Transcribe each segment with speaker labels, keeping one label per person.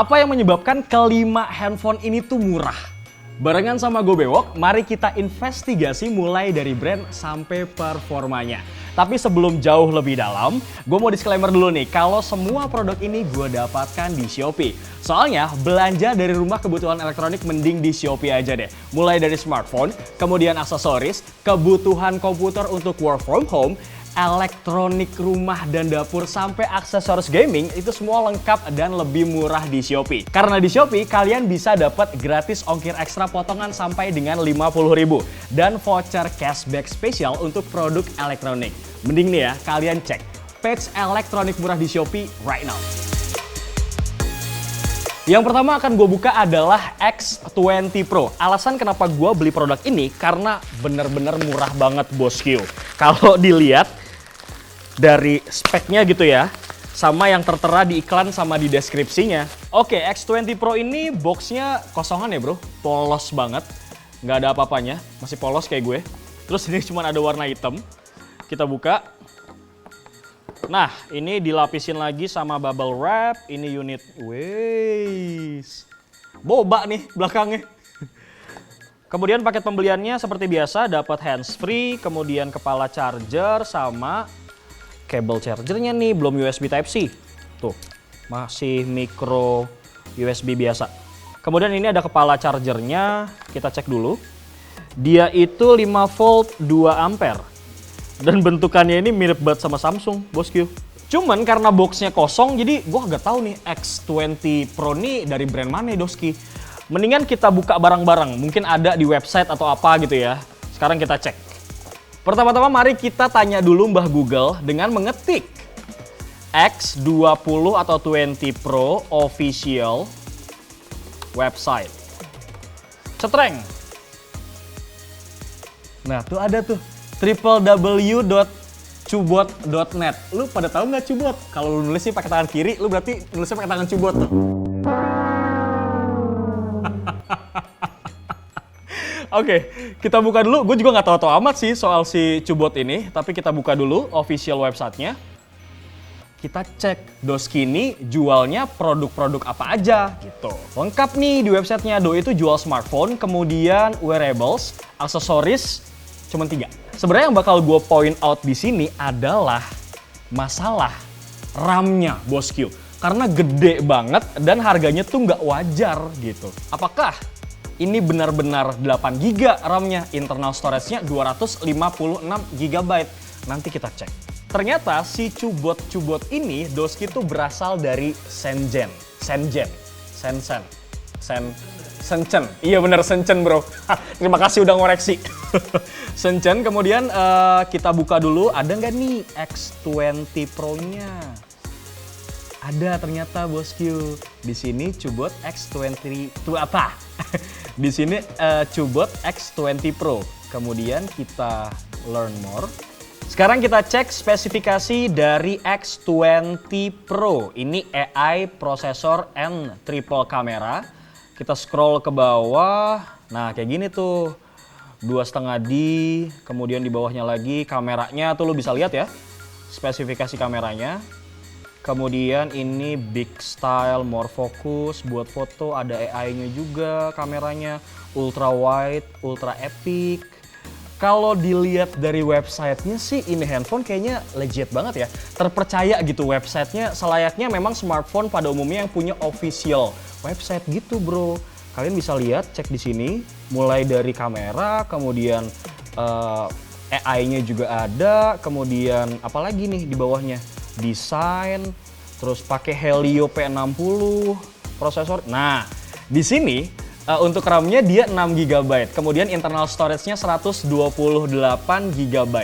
Speaker 1: Apa yang menyebabkan kelima handphone ini tuh murah? Barengan sama gue Bewok, mari kita investigasi mulai dari brand sampai performanya. Tapi sebelum jauh lebih dalam, gue mau disclaimer dulu nih, kalau semua produk ini gue dapatkan di Shopee. Soalnya belanja dari rumah kebutuhan elektronik mending di Shopee aja deh. Mulai dari smartphone, kemudian aksesoris, kebutuhan komputer untuk work from home, elektronik rumah dan dapur sampai aksesoris gaming itu semua lengkap dan lebih murah di Shopee. Karena di Shopee kalian bisa dapat gratis ongkir ekstra potongan sampai dengan 50.000 dan voucher cashback spesial untuk produk elektronik. Mending nih ya kalian cek page elektronik murah di Shopee right now. Yang pertama akan gue buka adalah X20 Pro. Alasan kenapa gue beli produk ini karena bener-bener murah banget bosku. Kalau dilihat dari speknya gitu ya, sama yang tertera di iklan sama di deskripsinya. Oke, X20 Pro ini boxnya kosongan ya bro, polos banget. Nggak ada apa-apanya, masih polos kayak gue. Terus ini cuma ada warna hitam. Kita buka. Nah, ini dilapisin lagi sama bubble wrap. Ini unit, wes, boba nih belakangnya. Kemudian paket pembeliannya seperti biasa, dapat handsfree, kemudian kepala charger sama kabel chargernya nih, belum USB Type-C. Tuh, masih micro USB biasa. Kemudian ini ada kepala chargernya, kita cek dulu. Dia itu 5 volt 2 ampere. Dan bentukannya ini mirip banget sama Samsung, bosku. Cuman karena boxnya kosong, jadi gua nggak tahu nih X20 Pro nih dari brand mana doski. Mendingan kita buka barang-barang, mungkin ada di website atau apa gitu ya. Sekarang kita cek. Pertama-tama mari kita tanya dulu Mbah Google dengan mengetik X20 atau 20 Pro official website. Cetreng. Nah tuh ada tuh www.cubot.net. Lu pada tahu nggak Cubot? Kalau lu nulis sih pakai tangan kiri, lu berarti nulisnya pakai tangan Cubot tuh. Oke, kita buka dulu. Gue juga nggak tahu amat sih soal si Cubot ini, tapi kita buka dulu official websitenya. Kita cek doski ini jualnya produk-produk apa aja gitu. Lengkap nih di websitenya. Do itu jual smartphone, kemudian wearables, aksesoris, cuman 3. Sebenarnya yang bakal gue point out di sini adalah masalah RAM-nya, bosku. Karena gede banget dan harganya tuh nggak wajar gitu. Apakah ini benar-benar 8 GB RAM-nya, internal storage-nya 256 GB. Nanti kita cek. Ternyata si Cubot ini doski tuh berasal dari Shenzhen. Iya bener Shenzhen bro. Terima kasih udah ngoreksi. Shenzhen. Kemudian kita buka dulu, ada nggak nih X20 Pro-nya? Ada ternyata bosku. Di sini Cubot X20 itu apa? Di sini Cubot X20 Pro. Kemudian kita learn more. Sekarang kita cek spesifikasi dari X20 Pro. Ini AI prosesor and triple kamera. Kita scroll ke bawah. Nah, kayak gini tuh. 2,5D, kemudian di bawahnya lagi kameranya tuh lo bisa lihat ya. Spesifikasi kameranya. Kemudian ini big style, more focus buat foto, ada AI-nya juga kameranya, ultra wide, ultra epic. Kalau dilihat dari websitenya sih ini handphone kayaknya legit banget ya. Terpercaya gitu websitenya, selayaknya memang smartphone pada umumnya yang punya official website gitu bro. Kalian bisa lihat, cek di sini, mulai dari kamera, kemudian AI-nya juga ada, kemudian apalagi nih di bawahnya. Desain, terus pakai Helio P60 prosesor. Nah, di sini untuk RAM-nya dia 6 GB, kemudian internal storage-nya 128 GB.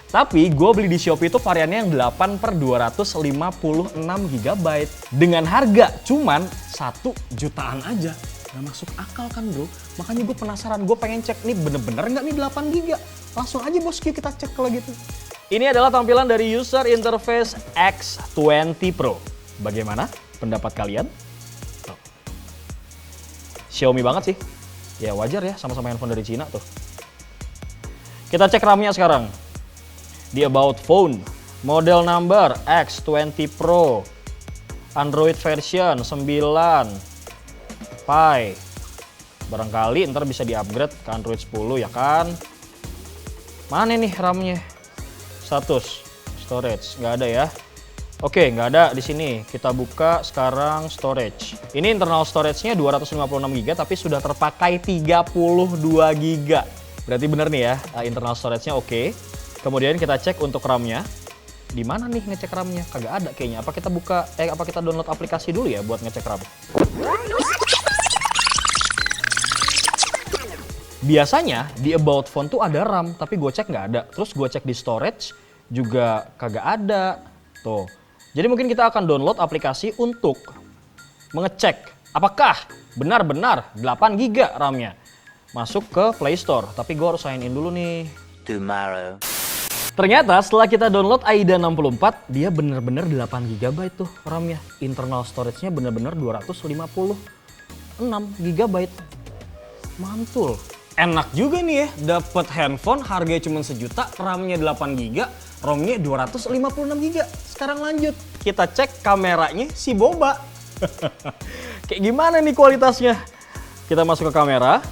Speaker 1: Tapi gue beli di Shopee itu variannya yang 8/256 GB dengan harga cuman 1 jutaan aja. Gak masuk akal kan bro? Makanya gue penasaran, gue pengen cek nih bener-bener nggak nih 8 GB. Langsung aja bosku kita cek kalau gitu. Ini adalah tampilan dari user interface X20 Pro. Bagaimana pendapat kalian? Tuh. Xiaomi banget sih. Ya wajar ya, sama-sama handphone dari Cina tuh. Kita cek RAM-nya sekarang. Di About Phone, model number X20 Pro. Android version 9 Pie. Barangkali ntar bisa di-upgrade ke Android 10 ya kan. Mana nih RAM-nya? Status storage nggak ada ya. Oke, nggak ada di sini. Kita buka sekarang storage. Ini internal storage-nya 256 GB tapi sudah terpakai 32 GB. Berarti bener nih ya, internal storage-nya oke. Kemudian kita cek untuk RAM-nya. Di mana nih ngecek RAM-nya? Kagak ada kayaknya. Apa kita download aplikasi dulu ya buat ngecek RAM? Biasanya di About Phone tuh ada RAM, tapi gue cek nggak ada. Terus gue cek di storage juga kagak ada. Tuh. Jadi mungkin kita akan download aplikasi untuk mengecek apakah benar-benar 8 GB RAM-nya. Masuk ke Play Store, tapi gue harus sign in dulu nih.
Speaker 2: Tomorrow.
Speaker 1: Ternyata setelah kita download AIDA 64, dia bener-bener 8 GB tuh RAM-nya. Internal storage-nya bener-bener 256 GB. Mantul. Enak juga nih ya, dapet handphone harganya cuma sejuta, RAM-nya 8 GB, ROM-nya 256 GB. Sekarang lanjut, kita cek kameranya si Boba. Kayak gimana nih kualitasnya? Kita masuk ke kamera.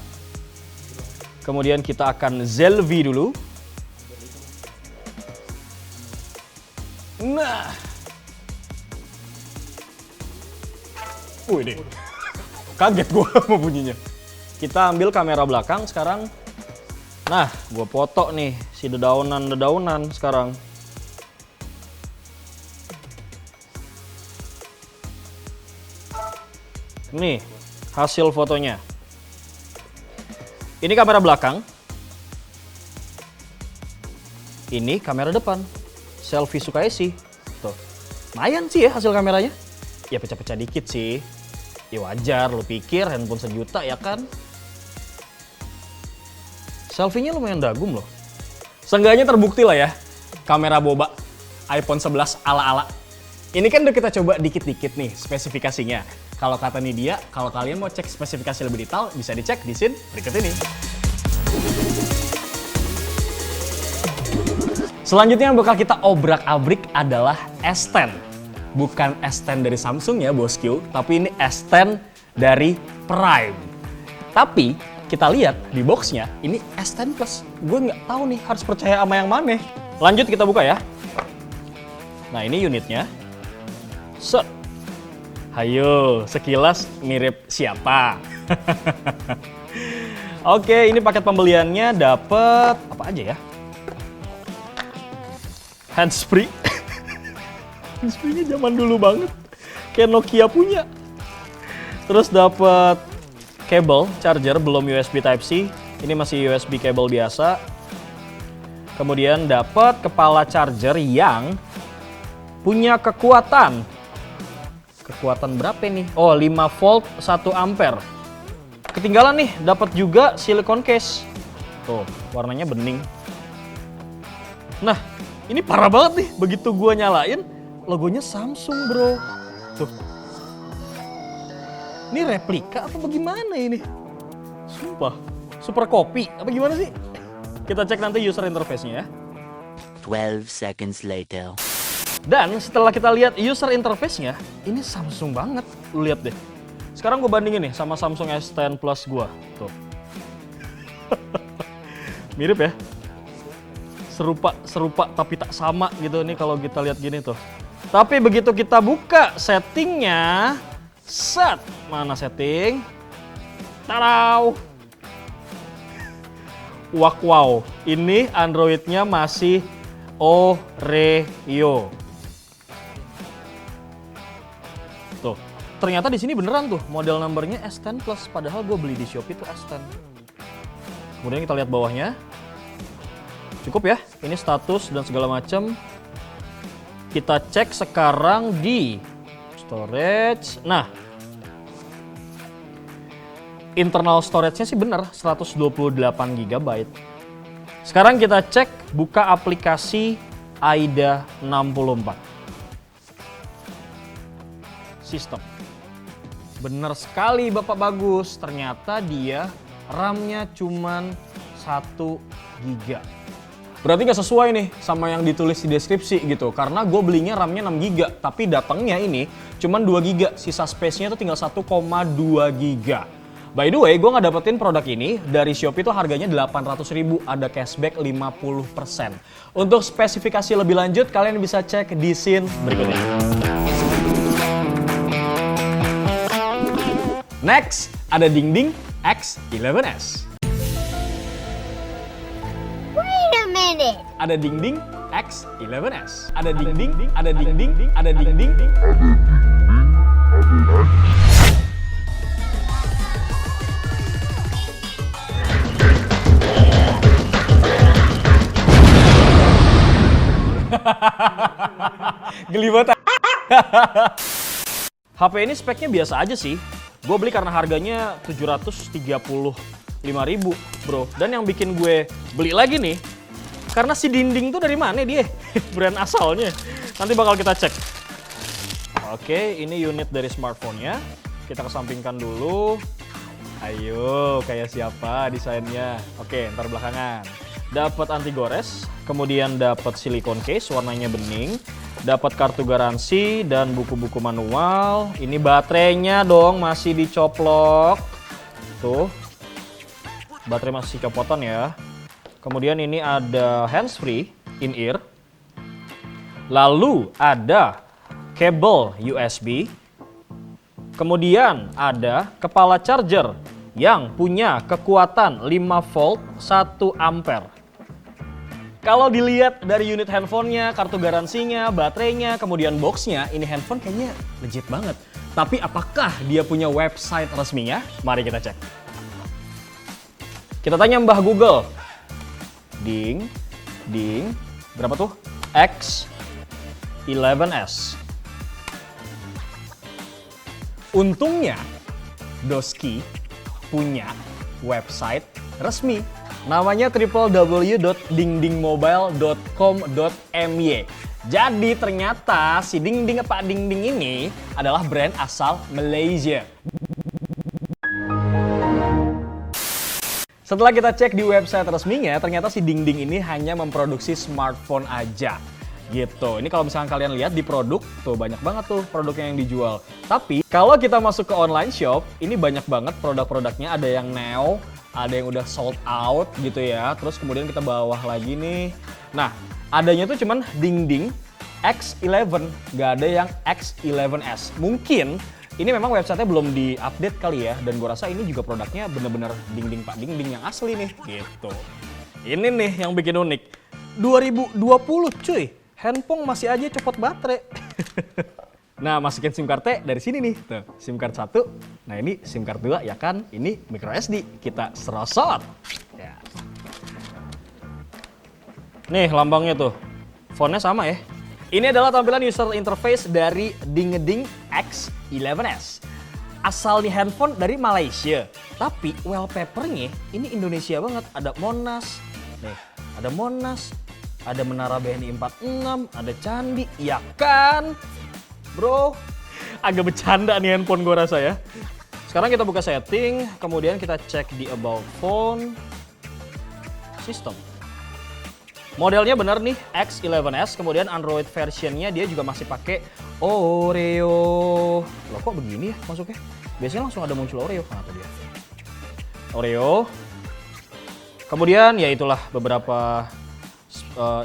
Speaker 1: Kemudian kita akan selfie dulu. Nah. Wih deh. Kaget gue mau bunyinya. Kita ambil kamera belakang sekarang. Nah, gue foto nih si dedaunan sekarang. Nih, hasil fotonya. Ini kamera belakang. Ini kamera depan. Selfie Sukaisi. Tuh. Lumayan sih ya hasil kameranya. Ya pecah-pecah dikit sih. Ya wajar, lu pikir handphone sejuta ya kan? Selfie-nya lumayan dagum loh. Seenggaknya terbukti lah ya. Kamera Boba iPhone 11 ala-ala. Ini kan udah kita coba dikit-dikit nih spesifikasinya. Kalau kata Nidia, kalau kalian mau cek spesifikasi lebih detail, bisa dicek di scene berikut ini. Selanjutnya yang bakal kita obrak-abrik adalah S10. Bukan S10 dari Samsung ya bosku, tapi ini S10 dari Prime. Tapi kita lihat di boxnya, ini S10 Plus. Gue nggak tahu nih harus percaya sama yang mana. Lanjut kita buka ya. Nah ini unitnya. Set. Hayo, sekilas mirip siapa? Oke, ini paket pembeliannya dapet apa aja ya? Handsfree. Handsfree-nya zaman dulu banget. Kayak Nokia punya. Terus dapat kabel charger belum USB Type-C. Ini masih USB kabel biasa. Kemudian dapat kepala charger yang punya kekuatan. Kekuatan berapa nih? Oh, 5 volt 1 ampere. Ketinggalan nih, dapat juga silicone case. Tuh, warnanya bening. Nah, ini parah banget nih, begitu gua nyalain, logonya Samsung bro. Tuh. Ini replika apa bagaimana ini? Sumpah, super copy apa gimana sih? Kita cek nanti user interface-nya ya.
Speaker 2: 12 seconds later.
Speaker 1: Dan setelah kita lihat user interface-nya, ini Samsung banget. Lu lihat deh. Sekarang gue bandingin nih sama Samsung S10 Plus gua. Tuh. Mirip ya? Serupa tapi tak sama gitu nih kalau kita lihat gini tuh. Tapi begitu kita buka settingnya, set, mana setting? Tarau. Wow, ini Android-nya masih Oreo. Tuh, ternyata di sini beneran tuh model numbernya S10 Plus, padahal gue beli di Shopee tuh S10. Kemudian kita lihat bawahnya. Cukup ya, ini status dan segala macam. Kita cek sekarang di storage. Nah, internal storage-nya sih bener, 128 GB. Sekarang kita cek buka aplikasi AIDA 64. Sistem. Bener sekali Bapak Bagus, ternyata dia RAM-nya cuman 1 GB. Berarti nggak sesuai nih sama yang ditulis di deskripsi gitu. Karena gue belinya RAM-nya 6 GB, tapi datangnya ini cuman 2 GB, sisa space-nya tuh tinggal 1,2 GB. By the way, gue nggak dapetin produk ini dari Shopee itu harganya 800.000, ada cashback 50%. Untuk spesifikasi lebih lanjut, kalian bisa cek di scene berikutnya. Next, ada Dingding X11s.
Speaker 3: Wait a minute.
Speaker 1: Ada Dingding X11s. Ada Dingding, ada Dingding, ada Dingding. Geli banget. HP ini speknya biasa aja sih. Gue beli karena harganya 735.000, bro. Dan yang bikin gue beli lagi nih, karena si Dingding tuh dari mana dia? Brand asalnya. Nanti bakal kita cek. Oke, ini unit dari smartphone-nya. Kita kesampingkan dulu. Ayo, kayak siapa desainnya? Oke, ntar belakangan. Dapat anti gores, kemudian dapat silikon case warnanya bening, dapat kartu garansi dan buku-buku manual. Ini baterainya dong masih dicoplok. Tuh. Baterai masih copotan ya. Kemudian ini ada handsfree in-ear. Lalu ada kabel USB. Kemudian ada kepala charger yang punya kekuatan 5 volt 1 ampere. Kalau dilihat dari unit handphonenya, kartu garansinya, baterainya, kemudian boxnya, ini handphone kayaknya legit banget. Tapi apakah dia punya website resminya? Mari kita cek. Kita tanya Mbah Google. Ding, berapa tuh? X11s. Untungnya, Doski punya website resmi. Namanya www.dingdingmobile.com.my. Jadi ternyata si Dingding Pak Dingding ini adalah brand asal Malaysia. Setelah kita cek di website resminya, ternyata si Dingding ini hanya memproduksi smartphone aja. Gitu. Ini kalau misalkan kalian lihat di produk, tuh banyak banget tuh produknya yang dijual. Tapi kalau kita masuk ke online shop, ini banyak banget produk-produknya. Ada yang now, ada yang udah sold out gitu ya. Terus kemudian kita bawah lagi nih. Nah, adanya tuh cuman Dingding X11, nggak ada yang X11s. Mungkin ini memang websitenya belum di-update kali ya. Dan gue rasa ini juga produknya bener-bener Dingding Pak Dingding yang asli nih. Gitu. Ini nih yang bikin unik. 2020 cuy. Handphone masih aja copot baterai. Nah, masukin SIM card dari sini nih. Tuh, SIM card 1. Nah, ini SIM card 2 ya kan. Ini micro SD. Kita serosot. Ya. Nih lambangnya tuh. Fontnya sama ya. Ini adalah tampilan user interface dari Dingding X11s. Asal di handphone dari Malaysia. Tapi wallpapernya ini Indonesia banget. Ada Monas. Nih, ada Monas. Ada Menara BNI 46, ada Candi, ya kan? Bro, agak bercanda nih handphone gue rasa ya. Sekarang kita buka setting, kemudian kita cek di About Phone, System. Modelnya benar nih, X11s, kemudian Android versionnya dia juga masih pakai Oreo. Loh kok begini ya masuknya? Biasanya langsung ada muncul Oreo, kenapa dia? Oreo. Kemudian ya itulah beberapa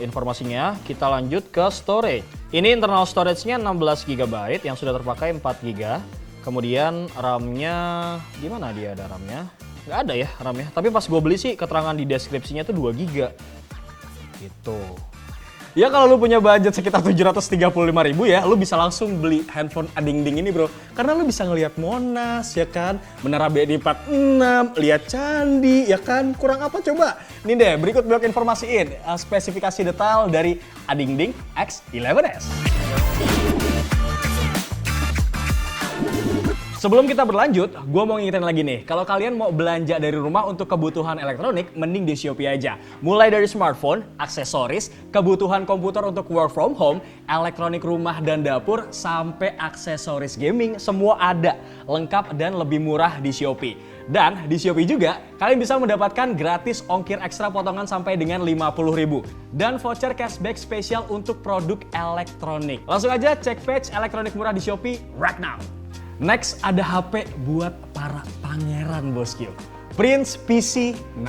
Speaker 1: informasinya. Kita lanjut ke storage. Ini internal storage-nya 16 GB yang sudah terpakai 4 GB. Kemudian RAM-nya, gimana dia ada RAM-nya? Nggak ada ya RAM-nya. Tapi pas gue beli sih keterangan di deskripsinya tuh 2 GB. Gitu. Ya kalau lu punya budget sekitar 735.000 ya, lu bisa langsung beli handphone Dingding ini bro. Karena lu bisa ngelihat Monas ya kan, Menara BNI 46, lihat Candi ya kan, kurang apa coba? Ini deh, berikut blok informasiin spesifikasi detail dari Dingding X11s. Sebelum kita berlanjut, gue mau ngingetin lagi nih, kalau kalian mau belanja dari rumah untuk kebutuhan elektronik, mending di Shopee aja. Mulai dari smartphone, aksesoris, kebutuhan komputer untuk work from home, elektronik rumah dan dapur, sampai aksesoris gaming, semua ada. Lengkap dan lebih murah di Shopee. Dan di Shopee juga, kalian bisa mendapatkan gratis ongkir ekstra potongan sampai dengan 50.000. Dan voucher cashback spesial untuk produk elektronik. Langsung aja cek page elektronik murah di Shopee right now. Next ada HP buat para pangeran bosku. Prince PC9.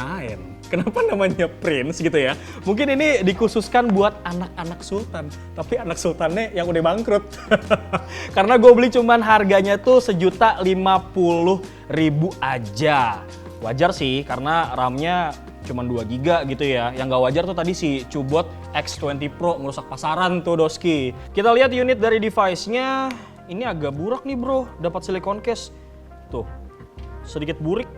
Speaker 1: Kenapa namanya Prince gitu ya? Mungkin ini dikhususkan buat anak-anak sultan. Tapi anak sultannya yang udah bangkrut. Karena gue beli cuman harganya tuh 1.050.000 aja. Wajar sih karena RAM-nya cuman 2 GB gitu ya. Yang gak wajar tuh tadi si Cubot X20 Pro merusak pasaran tuh doski. Kita lihat unit dari device-nya. Ini agak burak nih bro, dapat silicone case. Tuh, sedikit burik.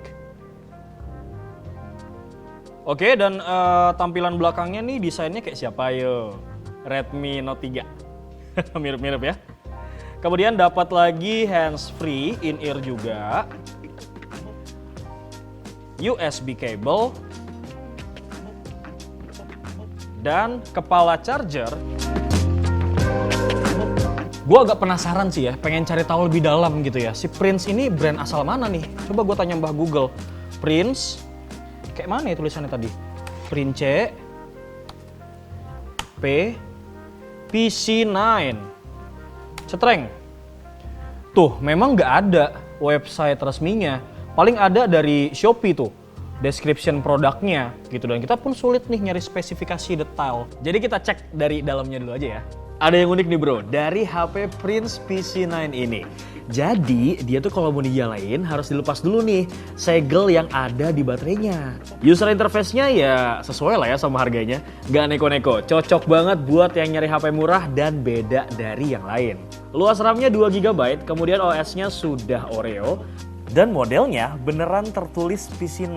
Speaker 1: Oke, dan tampilan belakangnya nih desainnya kayak siapa ya? Redmi Note 3. Mirip-mirip ya. Kemudian dapat lagi hands free, in-ear juga. USB cable. Dan kepala charger. Gue agak penasaran sih ya, pengen cari tahu lebih dalam gitu ya. Si Prince ini brand asal mana nih? Coba gue tanya Mbah Google. Prince, kayak mana ya tulisannya tadi? Prince, PC9. Cetreng. Tuh, memang nggak ada website resminya. Paling ada dari Shopee tuh, description produknya gitu. Dan kita pun sulit nih nyari spesifikasi detail. Jadi kita cek dari dalamnya dulu aja ya. Ada yang unik nih bro, dari HP Prince PC9 ini. Jadi dia tuh kalau mau dinyalain harus dilepas dulu nih segel yang ada di baterainya. User interface-nya ya sesuai lah ya sama harganya. Gak neko-neko, cocok banget buat yang nyari HP murah dan beda dari yang lain. Luas RAM-nya 2 GB, kemudian OS-nya sudah Oreo. Dan modelnya beneran tertulis PC9.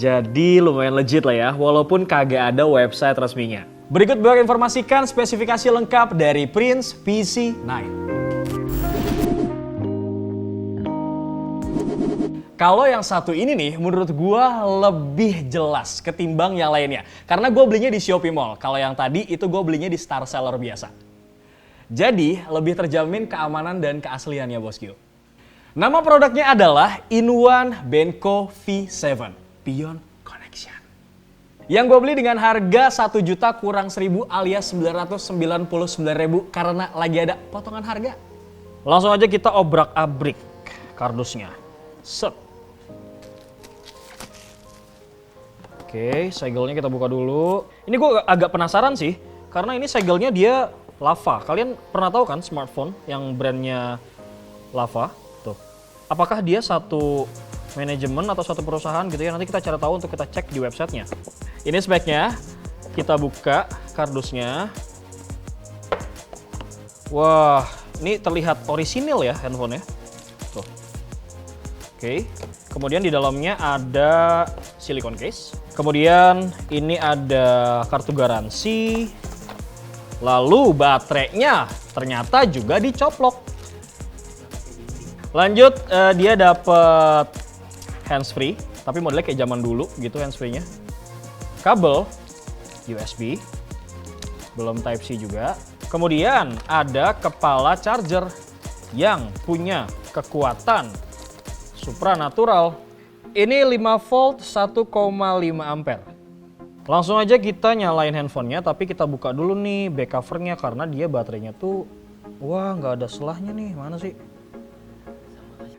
Speaker 1: Jadi lumayan legit lah ya, walaupun kagak ada website resminya. Berikut gue informasikan spesifikasi lengkap dari Prince PC9. Kalau yang satu ini nih, menurut gue lebih jelas ketimbang yang lainnya. Karena gue belinya di Shopee Mall. Kalau yang tadi itu gue belinya di Star Seller biasa. Jadi lebih terjamin keamanan dan keasliannya bosku. Nama produknya adalah In-One Benko V7 Beyond Connection. Yang gue beli dengan harga 1 juta kurang 1.000 alias 999.000 karena lagi ada potongan harga. Langsung aja kita obrak-abrik kardusnya. Set. Oke, segelnya kita buka dulu. Ini gue agak penasaran sih, karena ini segelnya dia lava. Kalian pernah tahu kan smartphone yang brandnya lava? Tuh. Apakah dia satu manajemen atau suatu perusahaan gitu ya? Nanti kita cari tahu untuk kita cek di websitenya. Ini speknya, kita buka kardusnya. Wah, ini terlihat orisinil ya handphonenya. Tuh. Oke, kemudian di dalamnya ada silicone case. Kemudian ini ada kartu garansi. Lalu baterainya ternyata juga dicoplok. Lanjut, dia dapat handsfree, tapi modelnya kayak zaman dulu gitu handsfree-nya. Kabel USB, belum Type-C juga. Kemudian ada kepala charger yang punya kekuatan supranatural. Ini 5 volt 1,5 ampere. Langsung aja kita nyalain handphonenya, tapi kita buka dulu nih back covernya karena dia baterainya tuh, wah nggak ada selahnya nih, mana sih?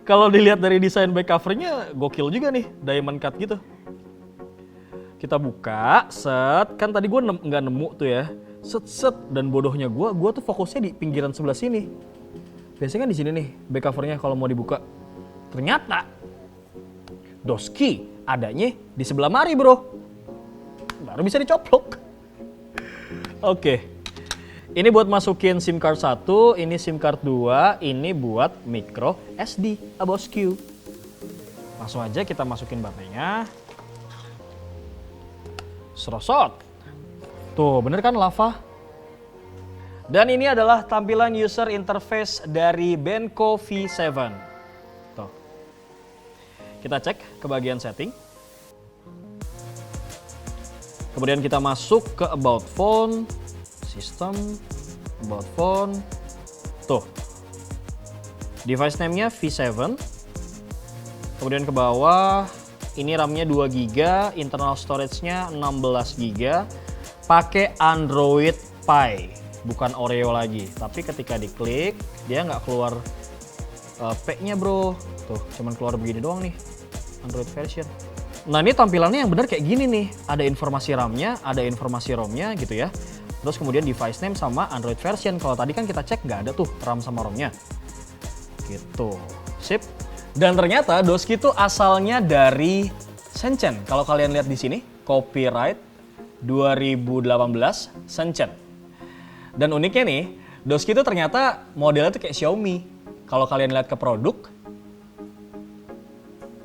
Speaker 1: Kalau dilihat dari desain back covernya gokil juga nih, diamond cut gitu. Kita buka, set, kan tadi gue nggak nemu tuh ya, set, dan bodohnya gue tuh fokusnya di pinggiran sebelah sini. Biasanya kan di sini nih back covernya kalau mau dibuka. Ternyata doski adanya di sebelah mari bro, baru bisa dicoplok. Oke, ini buat masukin SIM card 1, ini SIM card 2, ini buat micro SD, bosku. Langsung aja kita masukin baterainya. Serosot. Tuh, bener kan lava? Dan ini adalah tampilan user interface dari Benko V7. Kita cek ke bagian setting. Kemudian kita masuk ke About Phone, System, About Phone. Tuh, device name-nya V7. Kemudian ke bawah, ini RAM-nya 2 GB, internal storage-nya 16 GB. Pakai Android Pie, bukan Oreo lagi. Tapi ketika diklik, dia nggak keluar P-nya bro. Tuh, cuman keluar begini doang nih, Android version. Nah ini tampilannya yang benar kayak gini nih. Ada informasi RAM-nya, ada informasi ROM-nya gitu ya. Terus kemudian device name sama Android version. Kalau tadi kan kita cek nggak ada tuh RAM sama ROM-nya. Gitu, sip. Dan ternyata Doski itu asalnya dari Shenzhen. Kalau kalian lihat di sini, copyright 2018 Shenzhen. Dan uniknya nih, Doski itu ternyata modelnya tuh kayak Xiaomi. Kalau kalian lihat ke produk,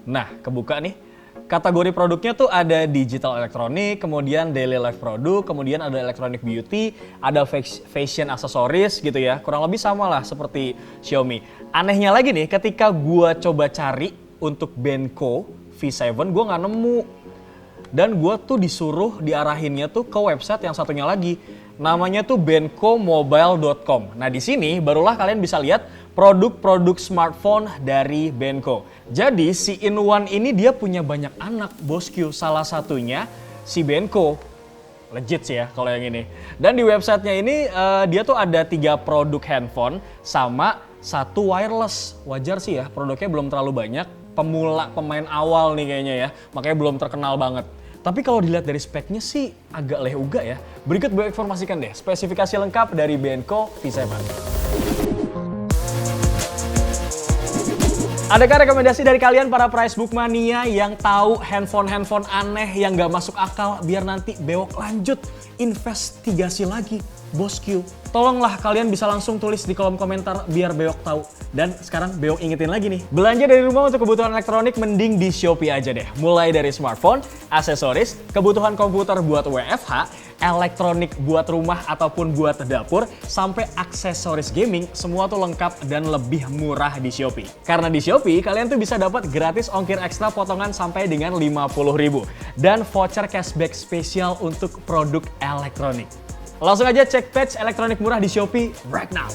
Speaker 1: nah kebuka nih. Kategori produknya tuh ada digital elektronik, kemudian daily life produk, kemudian ada electronic beauty, ada fashion aksesoris gitu ya. Kurang lebih sama lah seperti Xiaomi. Anehnya lagi nih, ketika gua coba cari untuk Benko V7, gua nggak nemu. Dan gua tuh disuruh diarahinnya tuh ke website yang satunya lagi. Namanya tuh benkomobile.com. Nah di sini barulah kalian bisa lihat produk-produk smartphone dari Benko. Jadi si In-One ini dia punya banyak anak bosku, salah satunya si Benko. Legit sih ya kalau yang ini. Dan di websitenya ini dia tuh ada 3 produk handphone sama 1 wireless. Wajar sih ya, produknya belum terlalu banyak. Pemula, pemain awal nih kayaknya ya, makanya belum terkenal banget. Tapi kalau dilihat dari speknya sih agak leh uga ya. Berikut gue informasikan deh spesifikasi lengkap dari Benko V7. Adakah rekomendasi dari kalian para Pricebook Mania yang tahu handphone-handphone aneh yang gak masuk akal biar nanti bewok lanjut investigasi lagi bosku? Tolonglah kalian bisa langsung tulis di kolom komentar biar bewok tahu. Dan sekarang bewok ingetin lagi nih, belanja dari rumah untuk kebutuhan elektronik mending di Shopee aja deh. Mulai dari smartphone, aksesoris, kebutuhan komputer buat WFH, elektronik buat rumah ataupun buat dapur, sampai aksesoris gaming, semua tuh lengkap dan lebih murah di Shopee. Karena di Shopee, kalian tuh bisa dapat gratis ongkir ekstra potongan sampai dengan 50.000 dan voucher cashback spesial untuk produk elektronik. Langsung aja cek patch elektronik murah di Shopee right now.